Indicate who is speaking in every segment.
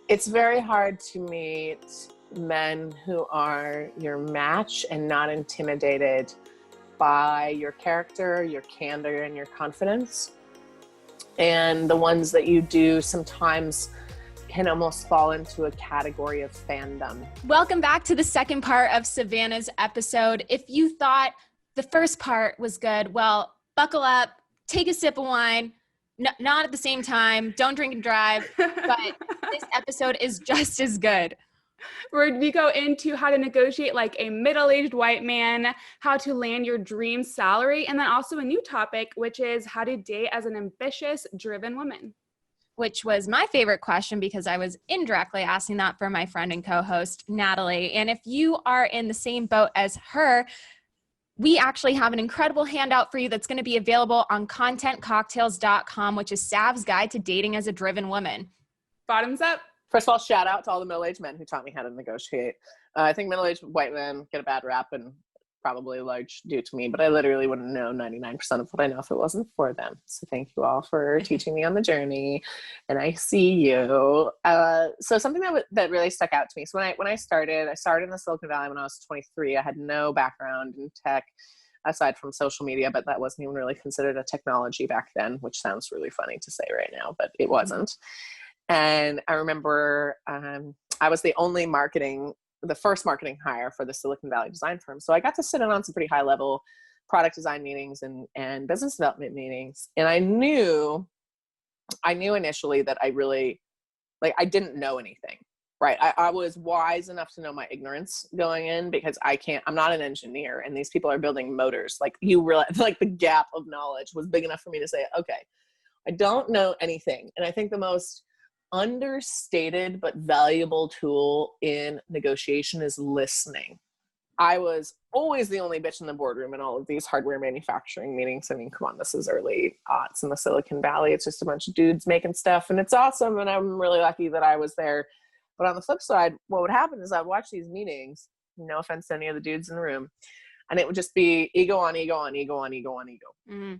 Speaker 1: It's very hard to meet men who are your match and not intimidated by your character, your candor, and your confidence. And the ones that you do sometimes can almost fall into a category of fandom.
Speaker 2: Welcome back to the second part of Savannah's episode. If you thought the first part was good, well, buckle up, take a sip of wine, not at the same time, don't drink and drive, but this episode is just as good.
Speaker 3: Where we go into how to negotiate like a middle-aged white man, how to land your dream salary, and then also a new topic, which is how to date as an ambitious, driven woman.
Speaker 2: Which was my favorite question because I was indirectly asking that for my friend and co-host, Natalie. And if you are in the same boat as her, we actually have an incredible handout for you that's going to be available on contentcocktails.com, which is Sav's guide to dating as a driven woman.
Speaker 3: Bottoms up.
Speaker 1: First of all, shout out to all the middle-aged men who taught me how to negotiate. I think middle-aged white men get a bad rap and probably large due to me, but I literally wouldn't know 99% of what I know if it wasn't for them. So thank you all for teaching me on the journey, and I see you. So something that really stuck out to me. So when I started in the Silicon Valley when I was 23. I had no background in tech aside from social media, but that wasn't even really considered a technology back then, which sounds really funny to say right now, but it wasn't. And I remember I was the first marketing hire for the Silicon Valley design firm. So I got to sit in on some pretty high level product design meetings and business development meetings. And I knew initially that I didn't know anything, right? I was wise enough to know my ignorance going in because I'm not an engineer and these people are building motors. Like you realize, like the gap of knowledge was big enough for me to say, okay, I don't know anything. And I think the most understated but valuable tool in negotiation is listening. I was always the only bitch in the boardroom in all of these hardware manufacturing meetings. I mean, come on, this is early aughts in the Silicon Valley. It's just a bunch of dudes making stuff and it's awesome. And I'm really lucky that I was there. But on the flip side, what would happen is I'd watch these meetings, no offense to any of the dudes in the room, and it would just be ego on ego on ego on ego on ego. Mm-hmm.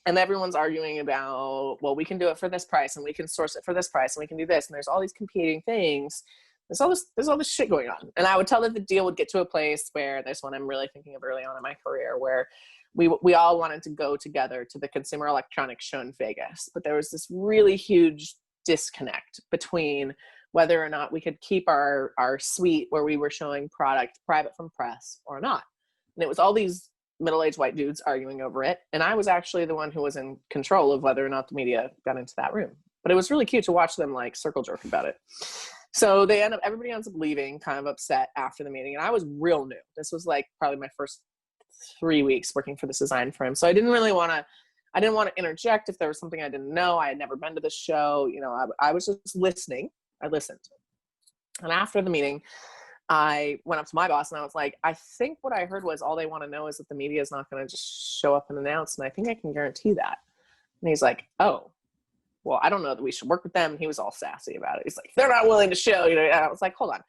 Speaker 1: And everyone's arguing about, well, we can do it for this price and we can source it for this price and we can do this. And there's all these competing things. There's all this shit going on. And I would tell that the deal would get to a place where there's one I'm really thinking of early on in my career where we all wanted to go together to the Consumer Electronics Show in Vegas. But there was this really huge disconnect between whether or not we could keep our suite where we were showing product private from press or not. And it was all these middle-aged white dudes arguing over it. And I was actually the one who was in control of whether or not the media got into that room. But it was really cute to watch them like circle jerk about it. So everybody ends up leaving kind of upset after the meeting. And I was real new. This was like probably my first 3 weeks working for this design firm. So I didn't want to interject if there was something I didn't know. I had never been to this show. You know, I was just listening. I listened. And after the meeting, I went up to my boss and I was like, I think what I heard was all they want to know is that the media is not going to just show up and announce. And I think I can guarantee that. And he's like, oh, well, I don't know that we should work with them. And he was all sassy about it. He's like, they're not willing to show, you know. And I was like, hold on.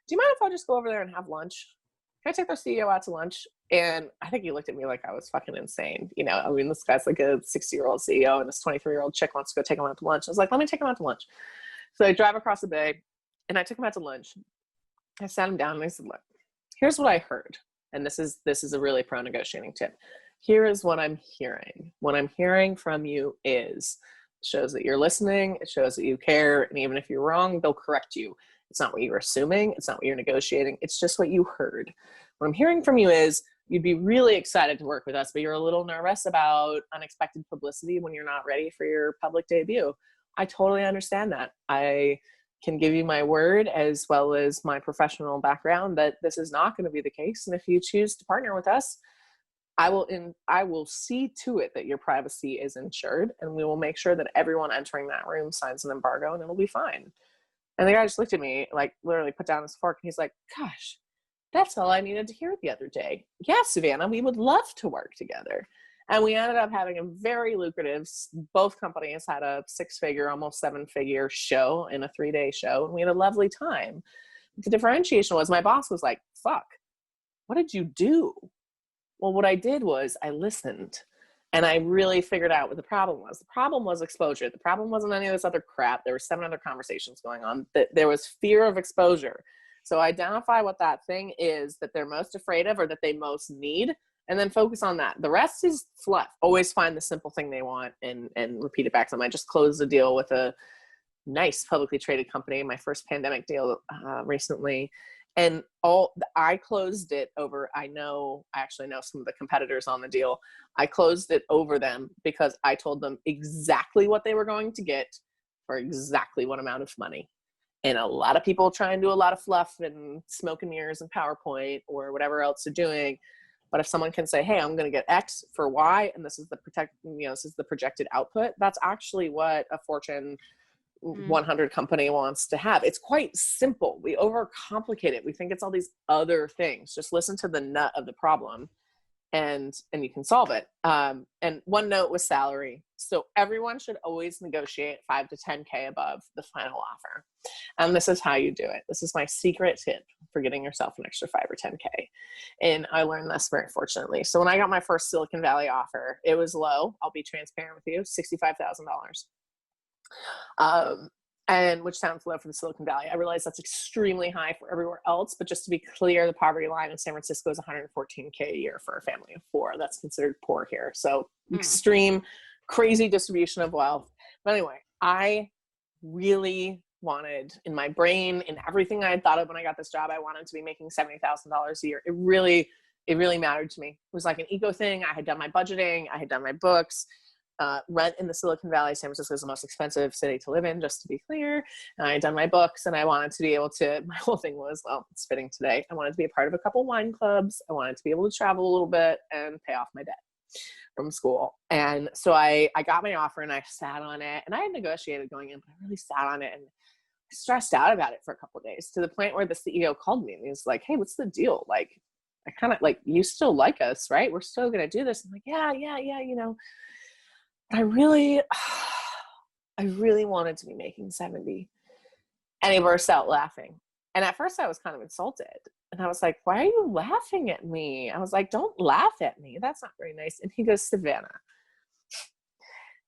Speaker 1: Do you mind if I just go over there and have lunch? Can I take their CEO out to lunch? And I think he looked at me like I was fucking insane. You know, I mean, this guy's like a 60-year-old CEO and this 23-year-old chick wants to go take him out to lunch. I was like, let me take him out to lunch. So I drive across the bay and I took him out to lunch. I sat him down and I said, look, here's what I heard. And this is a really pro negotiating tip. Here is what I'm hearing. What I'm hearing from you shows that you're listening. It shows that you care. And even if you're wrong, they'll correct you. It's not what you're assuming. It's not what you're negotiating. It's just what you heard. What I'm hearing from you is you'd be really excited to work with us, but you're a little nervous about unexpected publicity when you're not ready for your public debut. I totally understand that. I can give you my word as well as my professional background that this is not going to be the case. And if you choose to partner with us, I will see to it that your privacy is ensured, and we will make sure that everyone entering that room signs an embargo and it'll be fine. And the guy just looked at me, like literally put down his fork, and he's like, gosh, that's all I needed to hear the other day. Yeah, Savannah, we would love to work together. And we ended up having a very lucrative, both companies had a 6-figure, almost 7-figure show in a 3-day show. And we had a lovely time. The differentiation was my boss was like, fuck, what did you do? Well, what I did was I listened. And I really figured out what the problem was. The problem was exposure. The problem wasn't any of this other crap. There were 7 other conversations going on. There was fear of exposure. So identify what that thing is that they're most afraid of or that they most need, and then focus on that. The rest is fluff. Always find the simple thing they want and repeat it back to them. I just closed a deal with a nice publicly traded company, my first pandemic deal recently. And I closed it over, I actually know some of the competitors on the deal. I closed it over them because I told them exactly what they were going to get for exactly what amount of money. And a lot of people try and do a lot of fluff and smoke and mirrors and PowerPoint or whatever else they're doing. But if someone can say, hey, I'm going to get X for Y, and this is the projected output, that's actually what a Fortune 100 company wants to have. It's quite simple. We overcomplicate it. We think it's all these other things. Just listen to the nut of the problem and you can solve it. And one note with salary. So everyone should always negotiate 5 to 10K above the final offer. And this is how you do it. This is my secret tip for getting yourself an extra 5 or 10K. And I learned this very fortunately. So when I got my first Silicon Valley offer, it was low. I'll be transparent with you, $65,000. And which sounds low for the Silicon Valley. I realize that's extremely high for everywhere else, but just to be clear, the poverty line in San Francisco is $114K a year for a family of 4. That's considered poor here. So extreme, crazy distribution of wealth. But anyway, I really wanted, in my brain, in everything I had thought of when I got this job, I wanted to be making $70,000 a year. It really mattered to me. It was like an ego thing. I had done my budgeting. I had done my books. Rent in the Silicon Valley, San Francisco is the most expensive city to live in, just to be clear. And I had done my books and I wanted to be able to, my whole thing was, well, it's fitting today. I wanted to be a part of a couple wine clubs. I wanted to be able to travel a little bit and pay off my debt from school. And so I got my offer and I sat on it, and I had negotiated going in, but I really sat on it and stressed out about it for a couple of days, to the point where the CEO called me and he was like, hey, what's the deal? Like, I kind of like, you still like us, right? We're still going to do this. I'm like, yeah, you know. I really wanted to be making 70. And he burst out laughing. And at first I was kind of insulted. And I was like, why are you laughing at me? I was like, don't laugh at me. That's not very nice. And he goes, Savannah,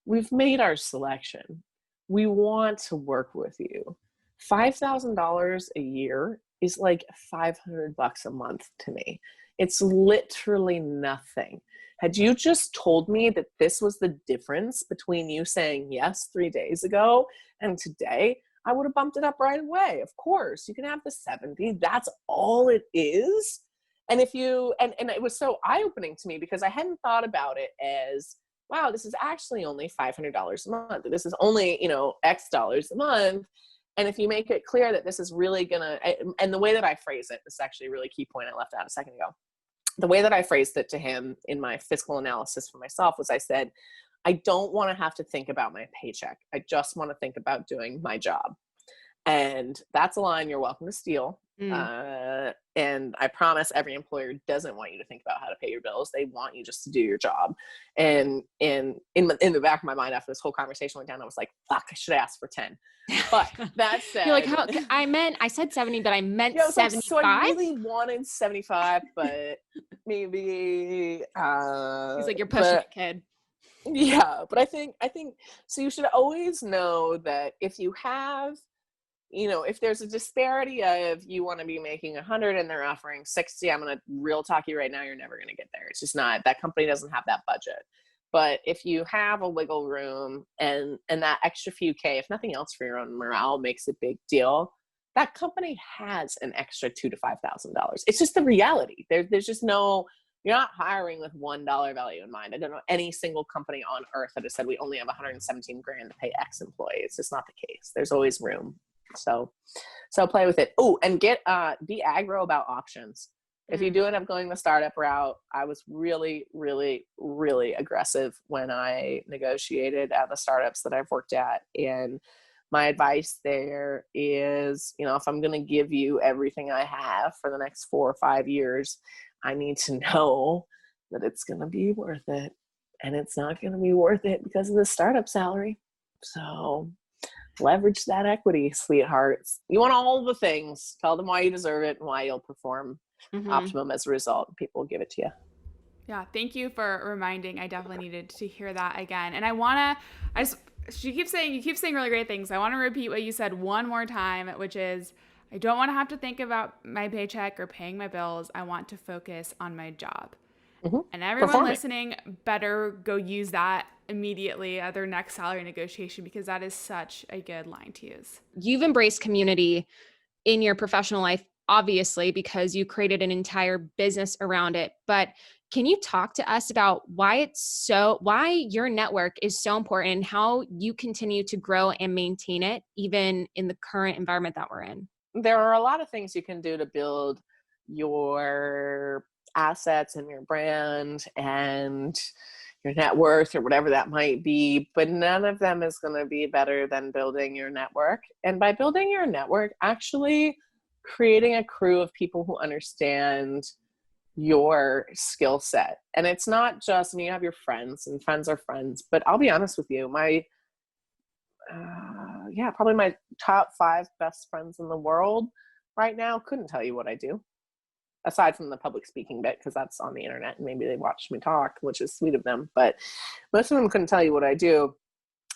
Speaker 1: we've made our selection. We want to work with you. $5,000 a year is like $500 a month to me. It's literally nothing. Had you just told me that this was the difference between you saying yes 3 days ago and today, I would have bumped it up right away. Of course, you can have the 70. That's all it is. And if you, and it was so eye-opening to me because I hadn't thought about it as, wow, this is actually only $500 a month. This is only, X dollars a month. And if you make it clear that this is really gonna, and the way that I phrase it, this is actually a really key point I left out a second ago. The way that I phrased it to him in my fiscal analysis for myself was I said, I don't want to have to think about my paycheck. I just want to think about doing my job. And that's a line you're welcome to steal. And I promise every employer doesn't want you to think about how to pay your bills. They want you just to do your job. And in the back of my mind after this whole conversation went down, I was like, fuck, I should have asked for 10. But that said,
Speaker 2: you're like, how, I said 70, but I meant 75.
Speaker 1: So I really wanted 75, but maybe
Speaker 2: he's like, you're pushing it, kid.
Speaker 1: Yeah, but I think so. You should always know that if you have, if there's a disparity of you want to be making 100 and they're offering 60, I'm going to real talk you right now, you're never going to get there. It's just not, that company doesn't have that budget. But if you have a wiggle room and that extra few K, if nothing else for your own morale makes a big deal, that company has an extra $2,000 to $5,000. It's just the reality. There's just no, you're not hiring with $1 value in mind. I don't know any single company on earth that has said we only have 117 grand to pay X employee. It's just not the case. There's always room. So play with it. Oh, and be aggro about options. If you do end up going the startup route, I was really, really, really aggressive when I negotiated at the startups that I've worked at. And my advice there is, if I'm going to give you everything I have for the next 4 or 5 years, I need to know that it's going to be worth it. And it's not going to be worth it because of the startup salary. So leverage that equity, sweethearts. You want all the things. Tell them why you deserve it and why you'll perform optimum as a result. People will give it to you.
Speaker 3: Yeah, thank you for reminding. I definitely needed to hear that again. And you keep saying really great things. I want to repeat what you said one more time, which is I don't want to have to think about my paycheck or paying my bills. I want to focus on my job.
Speaker 1: Mm-hmm.
Speaker 3: And everyone
Speaker 1: Performing.
Speaker 3: listening better go use that immediately at their next salary negotiation, because that is such a good line to use.
Speaker 2: You've embraced community in your professional life, obviously, because you created an entire business around it. But can you talk to us about why your network is so important and how you continue to grow and maintain it even in the current environment that we're in?
Speaker 1: There are a lot of things you can do to build your assets and your brand and your net worth or whatever that might be, but none of them is going to be better than building your network. And by building your network, actually creating a crew of people who understand your skill set. And it's not just, I mean, you have your friends and friends are friends, but I'll be honest with you, probably my top 5 best friends in the world right now couldn't tell you what I do, aside from the public speaking bit, because that's on the internet and maybe they watch me talk, which is sweet of them, but most of them couldn't tell you what I do.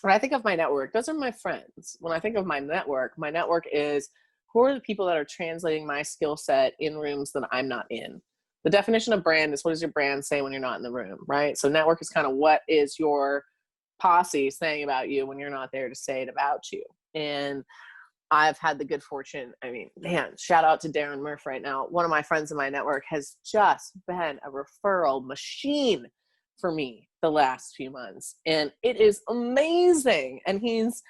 Speaker 1: When I think of my network, those are my friends. When I think of my network is who are the people that are translating my skill set in rooms that I'm not in. The definition of brand is, what does your brand say when you're not in the room, right? So network is kind of what is your posse saying about you when you're not there to say it about you. And I've had the good fortune, I mean, man, shout out to Darren Murph right now. One of my friends in my network has just been a referral machine for me the last few months. And it is amazing. And he's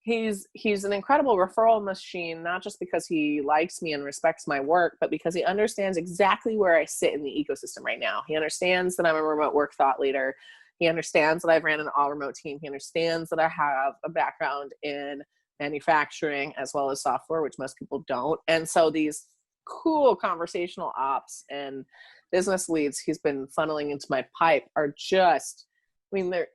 Speaker 1: an incredible referral machine, not just because he likes me and respects my work, but because he understands exactly where I sit in the ecosystem right now. He understands that I'm a remote work thought leader. He understands that I've ran an all remote team. He understands that I have a background in manufacturing as well as software, which most people don't. And so these cool conversational ops and business leads he's been funneling into my pipe are just, I mean, they're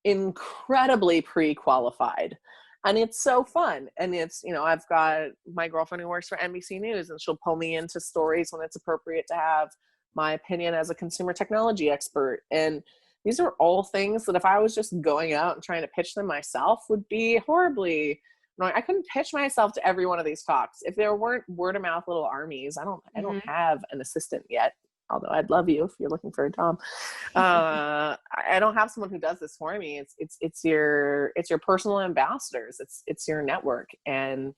Speaker 1: incredibly pre-qualified. And it's so fun. And it's, you know, I've got my girlfriend who works for NBC News, and she'll pull me into stories when it's appropriate to have my opinion as a consumer technology expert. And these are all things that if I was just going out and trying to pitch them myself would be horribly annoying. I couldn't pitch myself to every one of these talks. If there weren't word of mouth little armies, I don't have an assistant yet, although I'd love you if you're looking for a job. I don't have someone who does this for me. It's your personal ambassadors. It's your network, and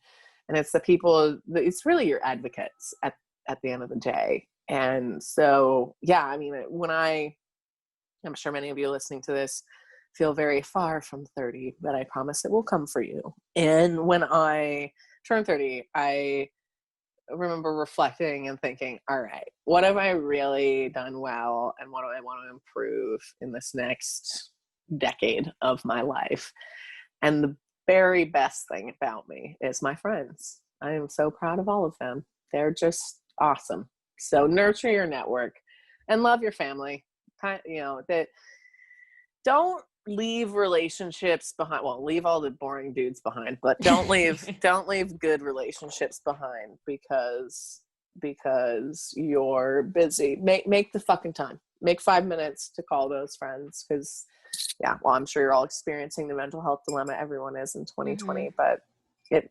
Speaker 1: it's the people, it's really your advocates at the end of the day. And so, yeah, I mean, I'm sure many of you listening to this feel very far from 30, but I promise it will come for you. And when I turned 30, I remember reflecting and thinking, all right, what have I really done well? And what do I want to improve in this next decade of my life? And the very best thing about me is my friends. I am so proud of all of them. They're just awesome. So nurture your network and love your family. You know, that don't leave relationships behind. Well, leave all the boring dudes behind, but don't leave good relationships behind because you're busy. Make the fucking time. Make 5 minutes to call those friends, because well, I'm sure you're all experiencing the mental health dilemma everyone is in 2020, but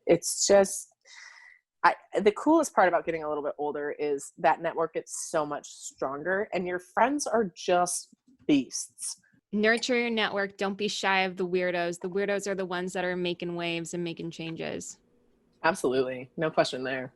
Speaker 1: it's just the coolest part about getting a little bit older is that network gets so much stronger, and your friends are just beasts.
Speaker 2: Nurture your network. Don't be shy of the weirdos. The weirdos are the ones that are making waves and making changes.
Speaker 1: Absolutely. No question there.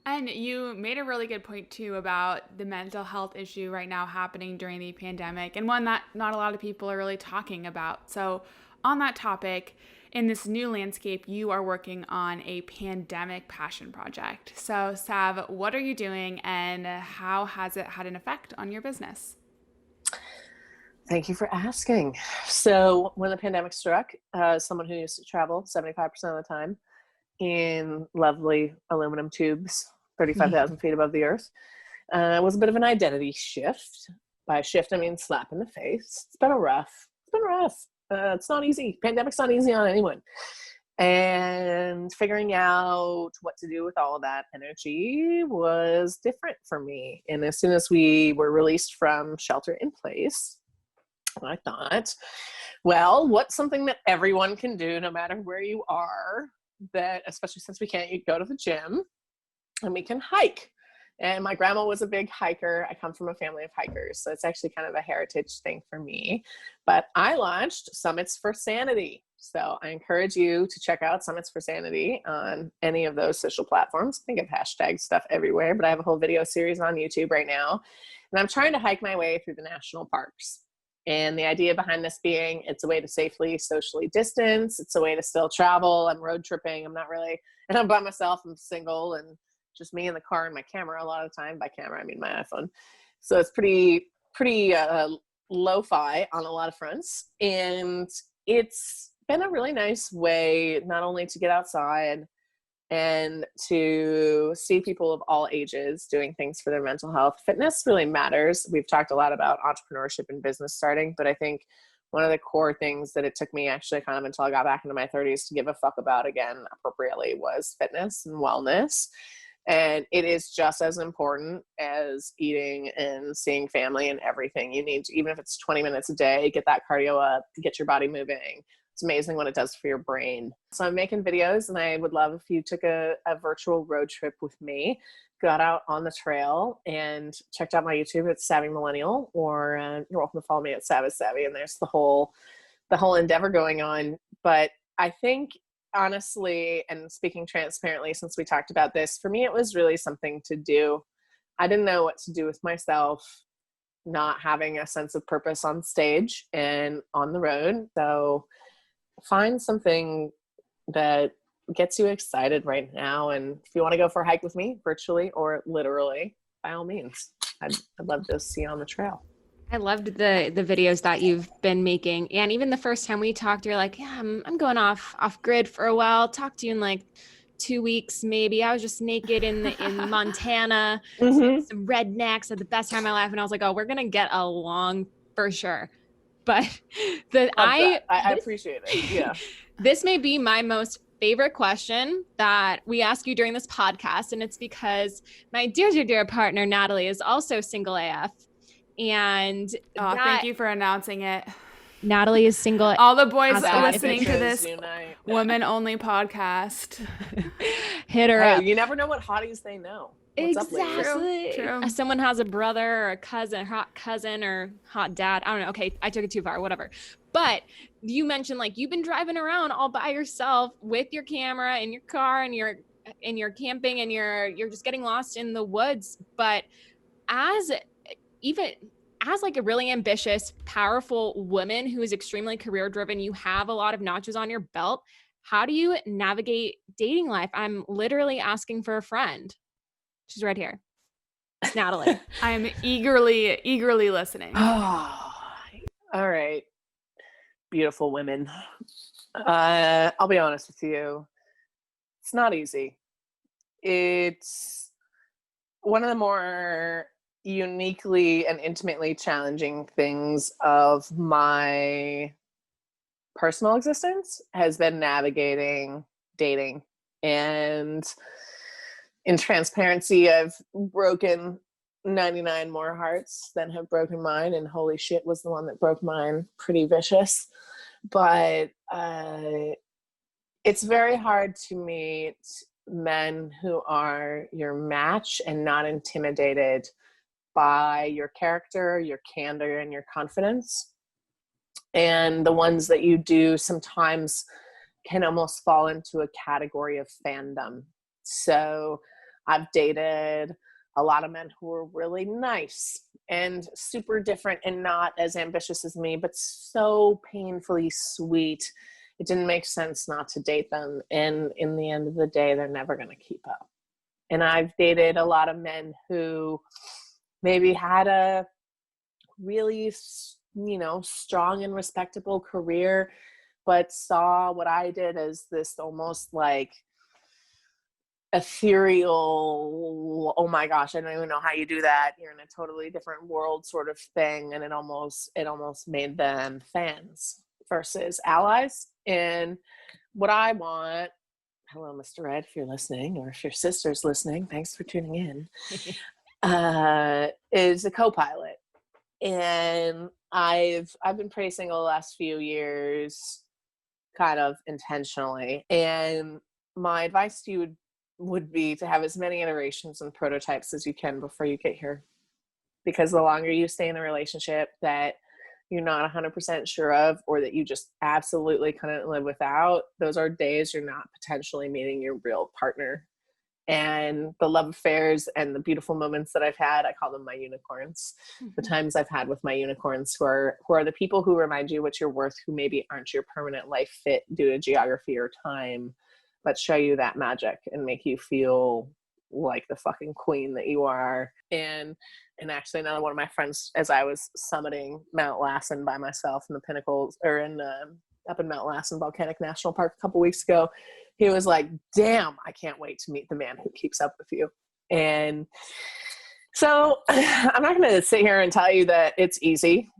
Speaker 3: And you made a really good point too about the mental health issue right now happening during the pandemic, and one that not a lot of people are really talking about. So on that topic, in this new landscape, you are working on a pandemic passion project. So Sav, what are you doing and how has it had an effect on your business?
Speaker 1: Thank you for asking. So when the pandemic struck, someone who used to travel 75% of the time in lovely aluminum tubes, 35,000 feet above the earth, was a bit of an identity shift. By shift, I mean slap in the face. It's been rough. It's not easy. Pandemic's not easy on anyone. And figuring out what to do with all of that energy was different for me. And as soon as we were released from shelter in place, I thought, well, what's something that everyone can do no matter where you are, that especially since we can't go to the gym, and we can hike. And my grandma was a big hiker. I come from a family of hikers, so it's actually kind of a heritage thing for me. But I launched Summits for Sanity. So I encourage you to check out Summits for Sanity on any of those social platforms. I think of hashtag stuff everywhere, but I have a whole video series on YouTube right now. And I'm trying to hike my way through the national parks. And the idea behind this being, it's a way to safely socially distance. It's a way to still travel. I'm road tripping. I'm not really, and I'm by myself. I'm single and just me in the car and my camera a lot of the time. By camera, I mean my iPhone. So it's pretty lo-fi on a lot of fronts. And it's been a really nice way not only to get outside and to see people of all ages doing things for their mental health. Fitness really matters. We've talked a lot about entrepreneurship and business starting, but I think one of the core things that it took me actually kind of until I got back into my 30s to give a fuck about again appropriately was fitness and wellness. And it is just as important as eating and seeing family and everything. You need to, even if it's 20 minutes a day, get that cardio up, get your body moving. It's amazing what it does for your brain. So I'm making videos, and I would love if you took a virtual road trip with me, got out on the trail and checked out my YouTube at Savvy Millennial, or you're welcome to follow me at Savvy, and there's the whole endeavor going on. But I think honestly, and speaking transparently, since we talked about this, for me, it was really something to do. I didn't know what to do with myself, not having a sense of purpose on stage and on the road. So find something that gets you excited right now. And if you want to go for a hike with me, virtually or literally, by all means, I'd love to see you on the trail.
Speaker 2: I loved the videos that you've been making. And even the first time we talked, you're like, yeah, I'm going off grid for a while. Talk to you in like 2 weeks, maybe. I was just naked in Montana, some rednecks, had the best time of my life. And I was like, oh, we're going to get along for sure. But I
Speaker 1: appreciate it. Yeah.
Speaker 2: This may be my most favorite question that we ask you during this podcast. And it's because my dear partner, Natalie, is also single AF. And
Speaker 3: thank you for announcing it.
Speaker 2: Natalie is single.
Speaker 3: All the boys listening to this women-only podcast,
Speaker 2: hit her up.
Speaker 1: You never know what hotties they know. What's
Speaker 2: exactly. True. Someone has a brother or a cousin, hot cousin or hot dad. I don't know. Okay, I took it too far. Whatever. But you mentioned like you've been driving around all by yourself with your camera in your car, and you're camping, and you're just getting lost in the woods. But as like a really ambitious, powerful woman who is extremely career driven, you have a lot of notches on your belt. How do you navigate dating life? I'm literally asking for a friend. She's right here. It's Natalie.
Speaker 3: I'm eagerly listening.
Speaker 1: Oh, all right. Beautiful women. I'll be honest with you. It's not easy. It's one of the more uniquely and intimately challenging things of my personal existence has been navigating dating. And in transparency, I've broken 99 more hearts than have broken mine, and holy shit was the one that broke mine pretty vicious. But it's very hard to meet men who are your match and not intimidated by your character, your candor, and your confidence. And the ones that you do sometimes can almost fall into a category of fandom. So I've dated a lot of men who were really nice and super different and not as ambitious as me, but so painfully sweet. It didn't make sense not to date them. And in the end of the day, they're never going to keep up. And I've dated a lot of men who maybe had a really, strong and respectable career, but saw what I did as this almost like ethereal, oh my gosh, I don't even know how you do that. You're in a totally different world sort of thing. And it almost made them fans versus allies. And what I want, hello, Mr. Red, if you're listening, or if your sister's listening, thanks for tuning in, is a co-pilot. And I've been pretty single the last few years, kind of intentionally. And my advice to you would be to have as many iterations and prototypes as you can before you get here. Because the longer you stay in a relationship that you're not 100% sure of, or that you just absolutely couldn't live without, those are days you're not potentially meeting your real partner. And the love affairs and the beautiful moments that I've had, I call them my unicorns. The times I've had with my unicorns, who are the people who remind you what you're worth, who maybe aren't your permanent life fit due to geography or time, but show you that magic and make you feel like the fucking queen that you are. And actually another one of my friends, as I was summiting Mount Lassen by myself in the pinnacles, or up in Mount Lassen Volcanic National Park a couple weeks ago, he was like, damn, I can't wait to meet the man who keeps up with you. And so I'm not going to sit here and tell you that it's easy.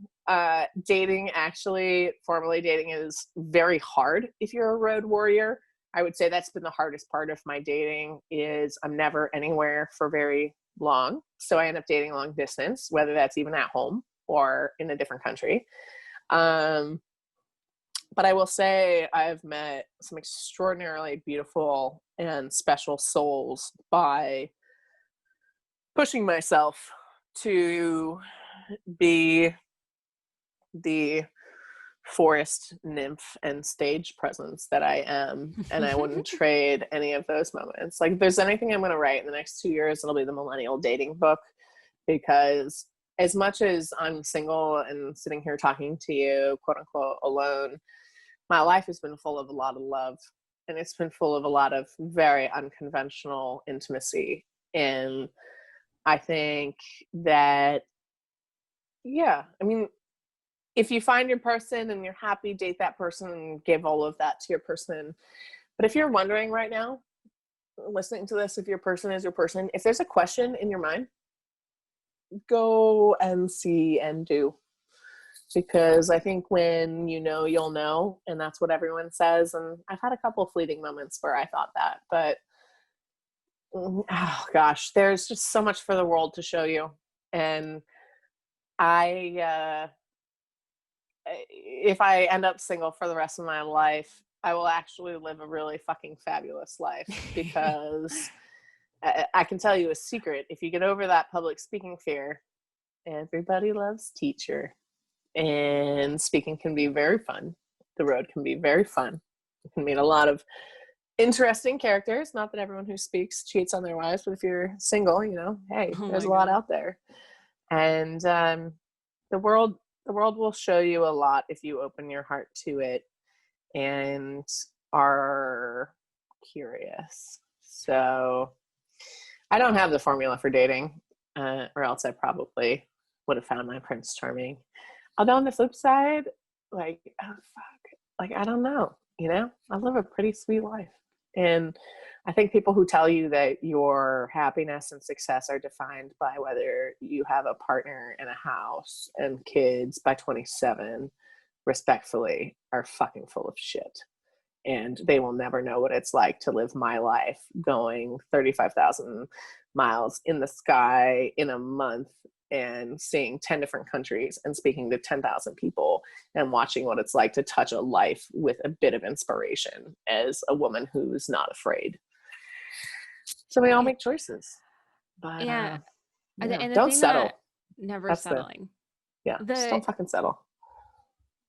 Speaker 1: Dating, actually, formally dating, is very hard if you're a road warrior. I would say that's been the hardest part of my dating, is I'm never anywhere for very long. So I end up dating long distance, whether that's even at home or in a different country. But I will say I've met some extraordinarily beautiful and special souls by pushing myself to be the forest nymph and stage presence that I am. And I wouldn't trade any of those moments. Like, if there's anything I'm going to write in the next 2 years, it'll be the millennial dating book, because as much as I'm single and sitting here talking to you, quote unquote, alone, my life has been full of a lot of love, and it's been full of a lot of very unconventional intimacy. And I think that, yeah, I mean, if you find your person and you're happy, date that person and give all of that to your person. But if you're wondering right now, listening to this, if your person is your person, if there's a question in your mind, go and see and do. Because I think when you know, you'll know, and that's what everyone says. And I've had a couple of fleeting moments where I thought that, but oh gosh, there's just so much for the world to show you. And if I end up single for the rest of my life, I will actually live a really fucking fabulous life, because I can tell you a secret. If you get over that public speaking fear, everybody loves teacher. And speaking can be very fun. The road can be very fun. You can meet a lot of interesting characters. Not that everyone who speaks cheats on their wives, but if you're single, you know, hey, there's a lot out there. And the world will show you a lot if you open your heart to it and are curious. So I don't have the formula for dating, or else I probably would have found my Prince Charming. Although on the flip side, like, oh fuck, like, I don't know, you know, I live a pretty sweet life. And I think people who tell you that your happiness and success are defined by whether you have a partner and a house and kids by 27, respectfully, are fucking full of shit. And they will never know what it's like to live my life, going 35,000 miles in the sky in a month and seeing 10 different countries and speaking to 10,000 people and watching what it's like to touch a life with a bit of inspiration as a woman who's not afraid. So we all make choices, but
Speaker 2: yeah. And the
Speaker 1: don't
Speaker 2: thing
Speaker 1: settle.
Speaker 2: That never
Speaker 1: That's
Speaker 2: settling.
Speaker 1: Just don't fucking settle.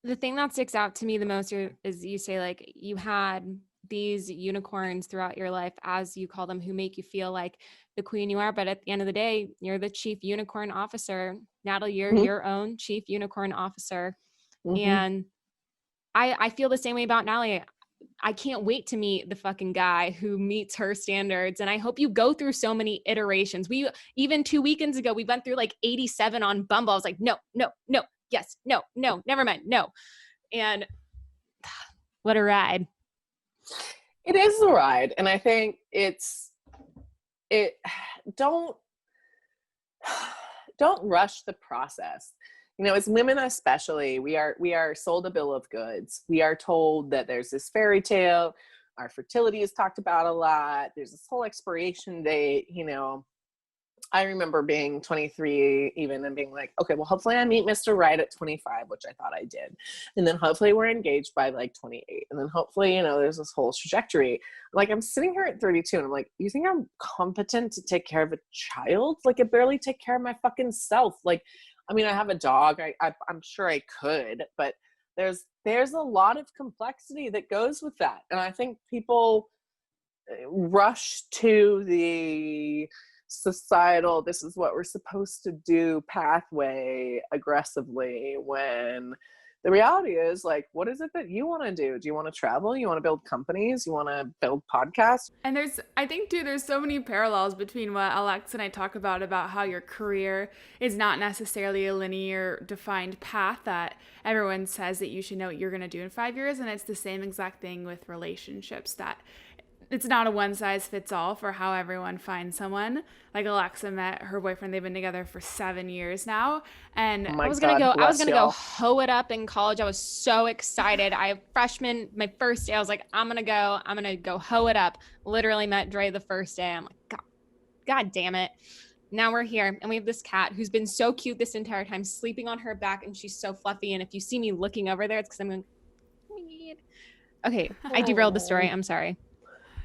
Speaker 2: The thing that sticks out to me the most is you say, like, you had these unicorns throughout your life, as you call them, who make you feel like the queen you are. But at the end of the day, you're the chief unicorn officer. Natalie, you're your own chief unicorn officer. And I feel the same way about Natalie. I can't wait to meet the fucking guy who meets her standards. And I hope you go through so many iterations. Even 2 weekends ago, we went through like 87 on Bumble. I was like, no, yes, no, never mind, no. And what a ride.
Speaker 1: It is a ride. And I think don't rush the process. You know, as women especially, we are sold a bill of goods. We are told that there's this fairy tale. Our fertility is talked about a lot. There's this whole expiration date, you know. I remember being 23 even and being like, okay, well, hopefully I meet Mr. Right at 25, which I thought I did. And then hopefully we're engaged by like 28. And then hopefully, you know, there's this whole trajectory. Like, I'm sitting here at 32 and I'm like, you think I'm competent to take care of a child? Like, I barely take care of my fucking self. Like, I mean, I have a dog. I'm sure I could, but there's a lot of complexity that goes with that. And I think people rush to the societal, this is what we're supposed to do pathway aggressively, when the reality is, like, what is it that you want to do? Do you want to travel? You want to build companies? You want to build podcasts?
Speaker 3: And I think too, there's so many parallels between what Alexa and I talk about how your career is not necessarily a linear defined path that everyone says that you should know what you're going to do in 5 years. And it's the same exact thing with relationships, that it's not a one size fits all for how everyone finds someone. Like, Alexa met her boyfriend. They've been together for 7 years now. And
Speaker 2: I was gonna go hoe it up in college. I was so excited. My first day, I was like, I'm gonna go hoe it up. Literally met Dre the first day. I'm like, God damn it. Now we're here, and we have this cat who's been so cute this entire time, sleeping on her back, and she's so fluffy. And if you see me looking over there, it's because I'm going, okay, I derailed the story. I'm sorry.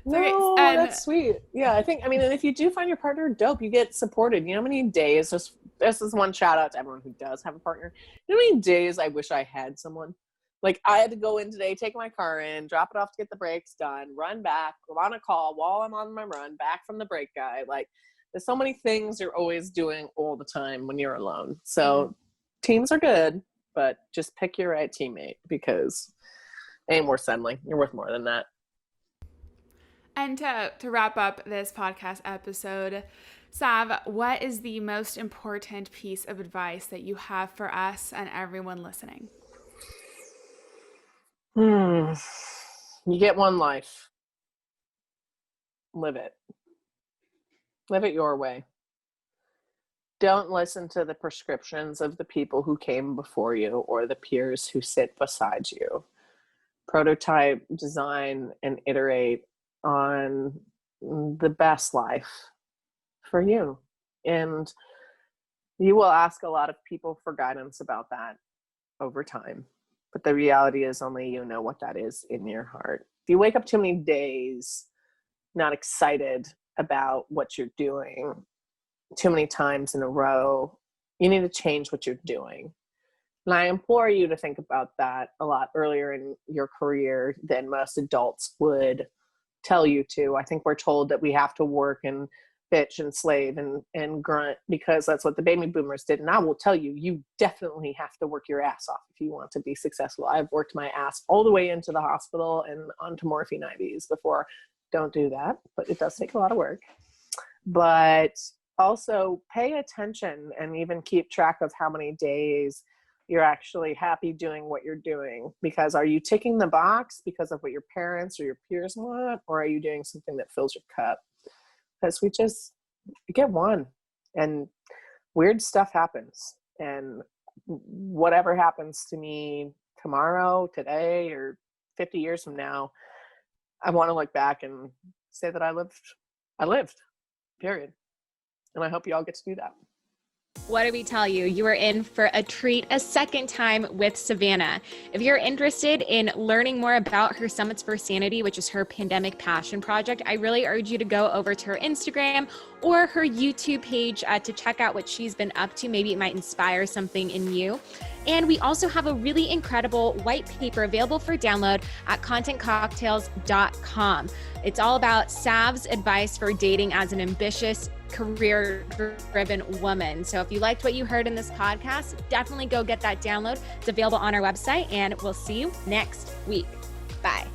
Speaker 1: No, that's sweet. Yeah, I mean, and if you do find your partner dope, you get supported. You know how many days, this is one shout out to everyone who does have a partner. You know how many days I wish I had someone? Like, I had to go in today, take my car in, drop it off to get the brakes done, run back, go on a call while I'm on my run, back from the brake guy. Like, there's so many things you're always doing all the time when you're alone. So teams are good, but just pick your right teammate, because it ain't worth settling. You're worth more than that.
Speaker 3: And to wrap up this podcast episode, Sav, what is the most important piece of advice that you have for us and everyone listening?
Speaker 1: You get one life. Live it. Live it your way. Don't listen to the prescriptions of the people who came before you or the peers who sit beside you. Prototype, design, and iterate on the best life for you. And you will ask a lot of people for guidance about that over time. But the reality is, only you know what that is in your heart. If you wake up too many days not excited about what you're doing too many times in a row, you need to change what you're doing. And I implore you to think about that a lot earlier in your career than most adults would tell you to. I think we're told that we have to work and bitch and slave and grunt because that's what the baby boomers did. And I will tell you, you definitely have to work your ass off if you want to be successful. I've worked my ass all the way into the hospital and onto morphine IVs before. Don't do that, but it does take a lot of work. But also pay attention and even keep track of how many days you're actually happy doing what you're doing. Because are you ticking the box because of what your parents or your peers want, or are you doing something that fills your cup? Because we get one, and weird stuff happens. And whatever happens to me tomorrow, today, or 50 years from now, I want to look back and say that I lived, period. And I hope you all get to do that.
Speaker 2: What did we tell you? You are in for a treat a second time with Savannah. If you're interested in learning more about her Summits for Sanity, which is her pandemic passion project, I really urge you to go over to her Instagram or her YouTube page to check out what she's been up to. Maybe it might inspire something in you. And we also have a really incredible white paper available for download at contentcocktails.com. It's all about Sav's advice for dating as an ambitious, career-driven woman. So if you liked what you heard in this podcast, definitely go get that download. It's available on our website, and we'll see you next week. Bye.